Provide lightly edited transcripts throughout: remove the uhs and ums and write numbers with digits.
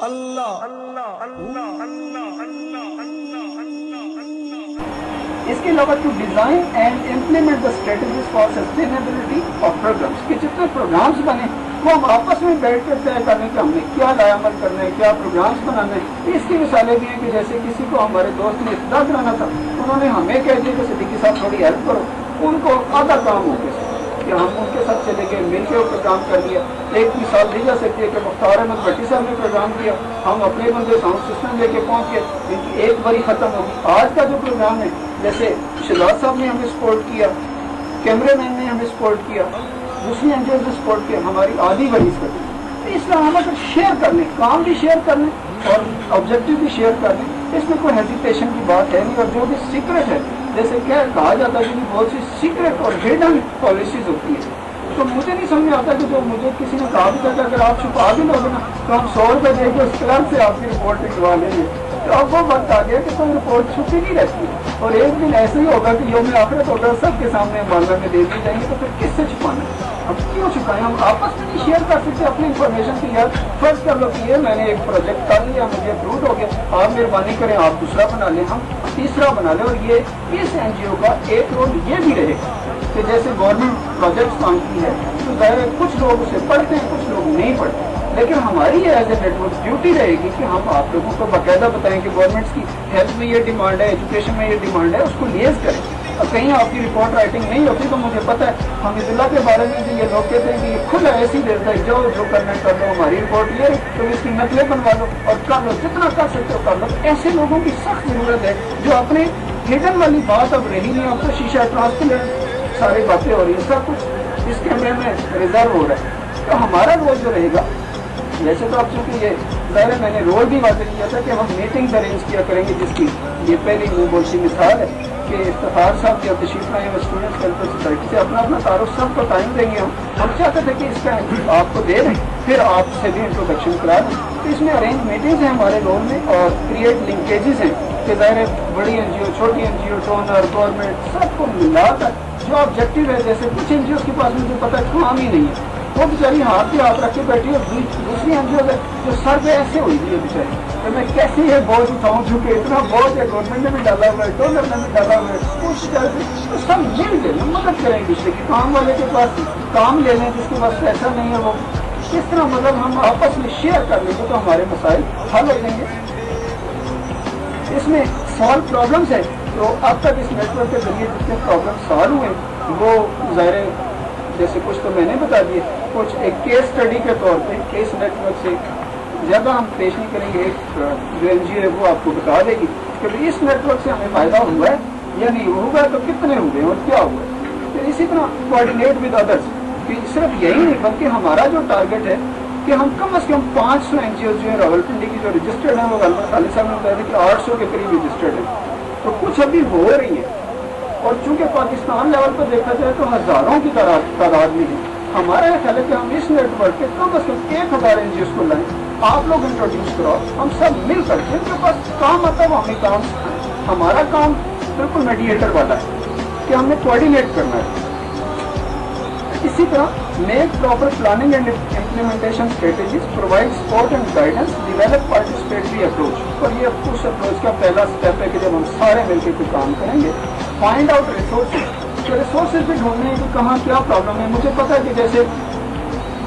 اللہ اللہ اللہ اللہ اللہ اس کے علاوہ to design and implement the strategies for sustainability of programs کہ جتنے پروگرامس بنے وہ ہم آپس میں بیٹھ کر طے کرنے کہ ہم نے کیا لایا عمل کرنا ہے، کیا پروگرامس بنانے ہیں۔ اس کی مثالیں بھی ہیں کہ جیسے کسی کو ہمارے دوست نے افتتاح کرانا تھا، انہوں نے ہمیں کہہ دیا کہ صدیقی صاحب تھوڑی ہیلپ کرو، ان کو آدھا کام ہو گیا کہ ہم ان کے ساتھ چلے گئے، مل کے وہ پروگرام کر لیا۔ ایک مثال دی جا سکتی ہے کہ مختار احمد بھٹی صاحب نے پروگرام کیا، ہم اپنے بندے ساؤنڈ سسٹم لے کے پہنچ گئے، ان کی ایک باری ختم ہوگی۔ آج کا جو پروگرام ہے جیسے شہزاد صاحب نے ہمیں سپورٹ کیا، کیمرے مین نے ہمیں سپورٹ کیا، دوسری این جی اوز نے سپورٹ کیا، ہماری آدھی بڑی کر دی۔ اس طرح ہم اگر شیئر کر لیں، کام بھی شیئر کر لیں اور آبجیکٹو بھی شیئر کر لیں، اس میں کوئی ہیزیٹیشن کی بات ہے نہیں۔ اور جو بھی سیکرٹ ہے، جیسے کہا جاتا ہے کہ بہت سی سیکرٹ اور ہڈن پالیسیز ہوتی ہیں، تو مجھے نہیں سمجھ آتا کہ جو مجھے کسی نے کہا بھی تھا کہ اگر آپ چھپا بھی لوگے نا تو ہم 100 روپے دے کے اس کلب سے آپ کی رپورٹ لکھوا لیں گے۔ تو اب وہ وقت آ گیا کہ کوئی رپورٹ چھپی نہیں رہتی، اور ایک دن ایسے ہی ہوگا کہ یوم آخرت ہوگا، سب کے سامنے معاملہ میں دے دی جائیں گے، تو پھر کس سے چھپانا ہے؟ اب کیوں چھپائیں؟ ہم آپس میں نہیں شیئر کر سکتے اپنی انفارمیشن کی؟ یار فرض کر لو کہ یہ میں نے ایک پروجیکٹ کر لیا، مجھے اپروڈ ہو گیا، آپ مہربانی کریں آپ دوسرا بنا لیں، ہم تیسرا بنا لیں۔ اور یہ اس این جی او کا ایک رول یہ بھی رہے گا کہ جیسے گورنمنٹ پروجیکٹس مانگتی ہے تو ظاہر ہے کچھ لوگ اسے پڑھتے ہیں، کچھ لوگ نہیں پڑھتے، لیکن ہماری یہ as a network duty رہے گی کہ ہم آپ لوگوں کو باقاعدہ بتائیں کہ گورنمنٹس کی ہیلتھ میں یہ ڈیمانڈ ہے، ایجوکیشن میں یہ ڈیمانڈ ہے، اس کو لیز کریں۔ اور کہیں آپ کی رپورٹ رائٹنگ نہیں ہوتی تو مجھے پتہ ہے حمید اللہ کے بارے میں بھی یہ لوگ کہتے ہیں کہ یہ کھلا ایسی دیتا ہے، جو کرنا کر لو، ہماری رپورٹ یہ ہے تو اس کی نقلیں بنوا لو اور کر لو، جتنا کر سکتے ہو کر لو۔ ایسے لوگوں کی سخت ضرورت ہے جو اپنے ہڈن والی بات اب رہی نہیں، اب تو شیشہ ٹرانسپیرنٹ ساری باتیں ہو رہی ہیں، سب کچھ اس کیمرے میں ریزرو ہو رہا ہے۔ تو ہمارا رول جو رہے گا، ویسے تو اب چونکہ یہ ظاہر ہے میں نے رول بھی واضح کیا تھا کہ ہم میٹنگ ارینج کیا کریں گے، جس کی یہ پہلی منہ بول سی مثال ہے کہ افتخار صاحب جب تشریف لائے ہیں اسٹوڈنٹس ویلفیئر سوسائٹی سے اپنا اپنا تعارف سب کو ٹائم دیں گے۔ ہم چاہتے تھے کہ اس کا آپ کو دے دیں، پھر آپ سے بھی انٹروڈکشن کرا دیں۔ تو اس میں ارینج میٹنگز ہیں ہمارے رول میں، اور کریٹ لنکیجز ہیں کہ ظاہر ہے بڑی این جی او، چھوٹی این جی او، ڈونر، گورنمنٹ سب کو ملا کر جو آبجیکٹو ہے، جیسے کچھ این جی اوز کے پاس مجھے پتہ ہے کام ہی نہیں ہے، وہ بیچاری ہاتھ پہ ہاتھ رکھ کے بیٹھی ہے، دوسری این جی او جو سر پہ ایسے ہوئی ہوئی ہے بیچاری کہ میں کیسے یہ بوجھ اٹھاؤں، چونکہ اتنا بوجھ ہے، گورنمنٹ نے بھی ڈالا ہوا ہے، ڈونر نے بھی ڈالا ہوا ہے، اس طرح سے تو سب مل کے مدد کریں گے دوسرے کی۔ کام والے کے پاس کام لے لیں، جس کے پاس پیسہ نہیں ہے وہ اس طرح مطلب ہم آپس میں شیئر کر لیں گے تو ہمارے مسائل حل ہو جائیں گے۔ اس میں سالو پرابلمس ہے، تو اب تک اس نیٹ ورک کے ذریعے جتنے پرابلم سالو ہوئے وہ ظاہر ہے جیسے کچھ تو میں نے بتا دیے، کچھ ایک کیس اسٹڈی کے طور پہ کیس نیٹ ورک سے زیادہ ہم پیش نہیں کریں گے۔ ایک جو این جی او ہے وہ آپ کو بتا دے گی کہ اس نیٹ ورک سے ہمیں فائدہ ہوا ہے یا نہیں ہوا ہے، تو کتنے ہوئے اور کیا ہوا ہے۔ پھر اسی طرح کوآرڈینیٹ ود ادرس، کہ صرف یہی نہیں بلکہ ہمارا جو ٹارگیٹ ہے کہ ہم کم از کم 500 این جی اوز جو ہیں راولپنڈی کی جو رجسٹرڈ ہیں، وہ غالباً خالد صاحب نے بتایا تھا کہ 800 کے قریب رجسٹرڈ ہیں، تو کچھ ابھی ہو رہی ہیں۔ اور چونکہ پاکستان لیول پر دیکھا جائے تو ہزاروں کی تعداد میں ہے۔ ہمارا یہ خیال ہے کہ ہم اس نیٹ ورک کے کم از کم 1000 این جی اوز کو لائیں، آپ لوگ انٹروڈیوس کرو، ہم سب مل کر جن کے پاس کام آتا ہے وہ ہمیں کام سکھائیں۔ ہمارا کام بالکل میڈیٹر والا ہے کہ ہم نے کوآرڈینیٹ کرنا ہے۔ اسی طرح make proper planning and implementation strategies, provide support and guidance, develop participatory approach. اور یہ اس اپروچ کا پہلا اسٹیپ ہے کہ جب ہم سارے مل کے کوئی کام کریں گے، فائنڈ آؤٹ ریسورسز بھی ڈھونڈنے ہیں کہ کہاں کیا پرابلم ہے۔ مجھے پتا ہے کہ جیسے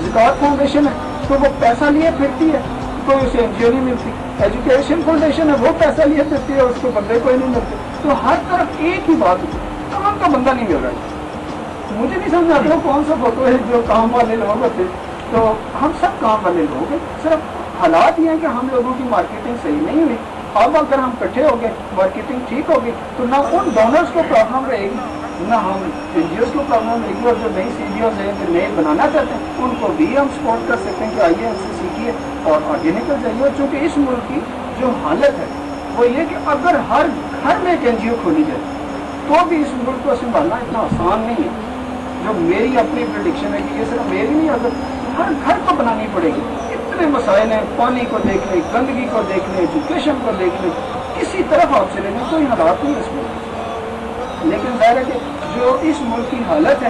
زکوٰۃ فاؤنڈیشن ہے تو وہ پیسہ لیے پھرتی ہے، کوئی اسے این جی او نہیں ملتی۔ ایجوکیشن فاؤنڈیشن ہے، وہ پیسہ لیے پھرتی ہے، اس کو بندے کوئی نہیں ملتے۔ تو ہر طرف ایک ہی بات ہوتی ہے، کام کا بندہ نہیں مل رہا ہے۔ مجھے نہیں سمجھ آتا کون سا فوٹو ہے جو کام والے لوگ ہوتے، تو ہم سب کام والے لوگ ہیں، صرف حالات یہ ہیں کہ ہم لوگوں کی مارکیٹنگ صحیح نہیں ہوئی۔ اب اگر ہم اکٹھے ہو گئے، مارکیٹنگ ٹھیک ہوگی تو نہ ان ڈونرز کو پرابلم رہے گی، نہ ہم این جی اوز کو پرابلم رہے گی، اور جو نئی سی ڈی اوز ہیں جو نئے بنانا چاہتے ہیں ان کو بھی ہم سپورٹ کر سکتے ہیں کہ آئیے ان سے سیکھیے اور آگے نکل جائیے۔ اور چونکہ اس ملک کی جو حالت ہے وہ یہ کہ اگر ہر گھر میں ایک این جی او کھولی جائے تو بھی اس ملک کو سنبھالنا اتنا آسان نہیں ہے۔ جو میری اپنی پریڈکشن ہے کہ یہ صرف میری نہیں، اگر ہر گھر کو بنانی پڑے گی، اتنے مسائل ہیں، پانی کو دیکھ لیں، گندگی کو دیکھ لیں، ایجوکیشن کو دیکھ لیں، کسی طرف آپ سے لینے کوئی حالات نہیں اس ملک۔ لیکن ظاہر ہے کہ جو اس ملک کی حالت ہے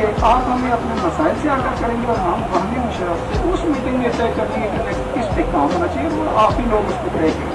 کہ آپ ہمیں اپنے مسائل سے آگاہ کریں گے اور ہم باہمی مشورہ سے اس میٹنگ میں طے کر لیں گے کہ کس پہ کام ہونا چاہیے، وہ آپ ہی لوگ اس پہ طے کریں